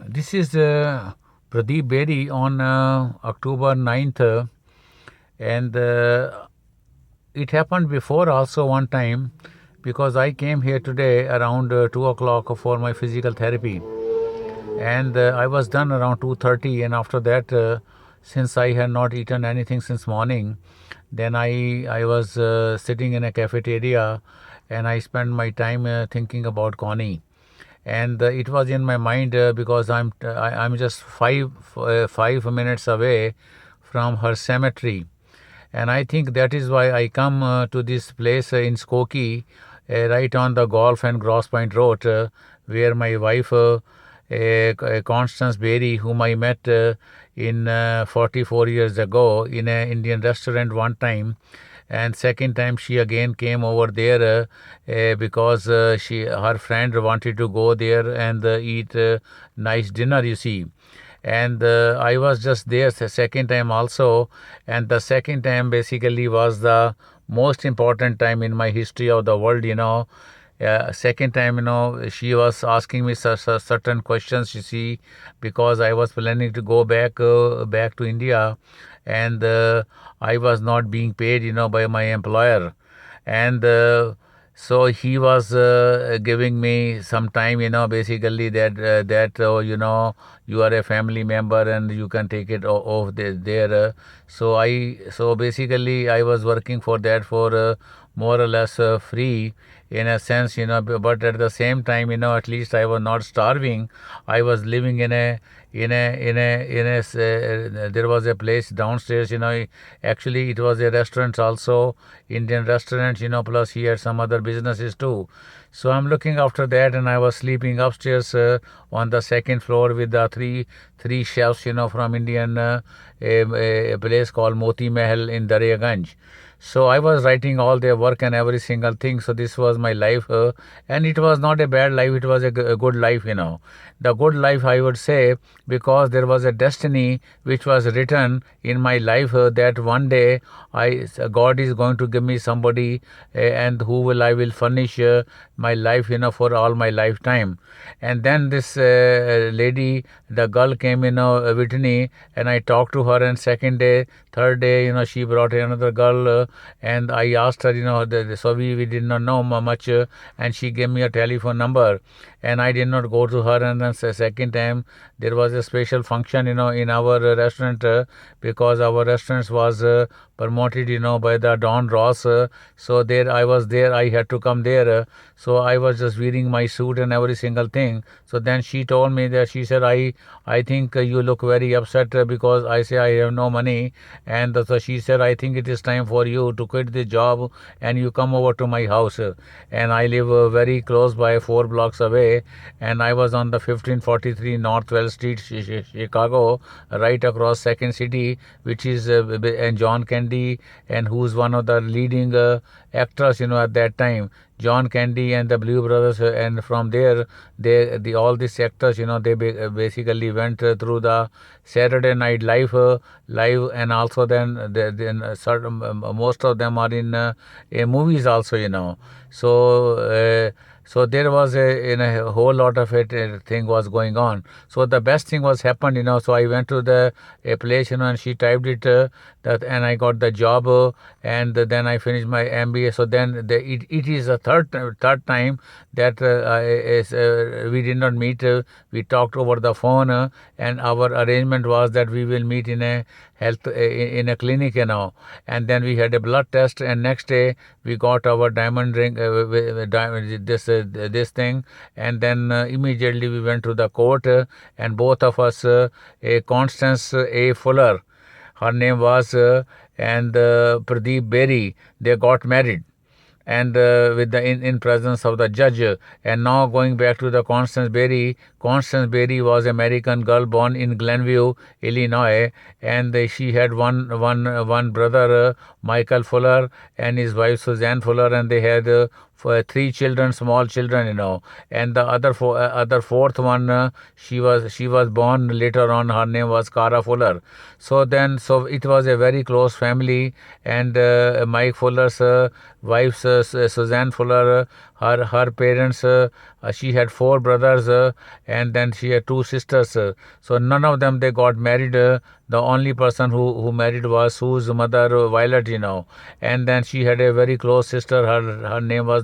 This is Pradeep Berry on October 9th, and it happened before also one time because I came here today around 2 o'clock for my physical therapy, and I was done around 2:30, and after that, since I had not eaten anything since morning, then I was sitting in a cafeteria, and I spent my time thinking about Connie, and it was in my mind because I'm just 5 minutes away from her cemetery, and I think that is why I come to this place in Skokie, right on the Golf and Gross Point Road, where my wife Constance Berry, whom I met in 44 years ago in an Indian restaurant one time, and second time she again came over there because her friend wanted to go there and eat nice dinner, you see. And I was just there the second time also, and the second time basically was the most important time in my history of the world, second time, she was asking me certain questions, you see, because I was planning to go back to India, and I was not being paid, by my employer, and so he was giving me some time, basically you are a family member and you can take it off there. So basically I was working for that for more or less free in a sense, but at the same time, at least I was not starving. I was living there was a place downstairs, actually it was a restaurant also, Indian restaurant, plus he had some other businesses too. So I'm looking after that, and I was sleeping upstairs on the second floor with the three chefs, from Indian a place called Moti Mahal in Daryaganj. So I was writing all their work and every single thing. So this was my life, and it was not a bad life. It was a good life, The good life, I would say, because there was a destiny which was written in my life that one day God is going to give me somebody, and I will furnish my life, for all my lifetime. And then this lady, the girl came, Whitney, and I talked to her. And second day, third day, she brought another girl, and I asked her, so we did not know much, and she gave me a telephone number, and I did not go to her. And then second time there was a special function, in our restaurant, because our restaurant was promoted, by the Don Ross. So there I was there. I had to come there. So I was just wearing my suit and every single thing. So then she told me that she said, I think you look very upset because I say I have no money. And so she said, I think it is time for you to quit the job and you come over to my house. And I live very close by, 4 blocks away. And I was on the 1543 North 12th Street, Chicago, right across Second City, which is and John Candy, and who's one of the leading actors, at that time. John Candy and the Blue Brothers, and from there, all these actors, they basically went through the Saturday Night Live, and also then certain, most of them are in movies also, So. So there was a whole lot of thing was going on. So the best thing was happened, So I went to the a place, and she typed it and I got the job, and then I finished my MBA. So then it is the third time that we did not meet. We talked over the phone, and our arrangement was that we will meet in a health in a clinic, and then we had a blood test, and next day we got our diamond ring, this thing, and then immediately we went to the court, and both of us, Constance A. Fuller, her name was, and Pradeep Berry, they got married, and with the in presence of the judge. And now going back to the Constance Berry was American girl born in Glenview, Illinois, and she had one brother, Michael Fuller, and his wife Suzanne Fuller, and they had for three children, small children, and the other fourth one, she was born later on. Her name was Cara Fuller. So it was a very close family, and Mike Fuller's wife, Suzanne Fuller, her parents, she had four brothers, and then she had two sisters. So none of them they got married. The only person who married was Sue's mother, Violet, and then she had a very close sister. Her name was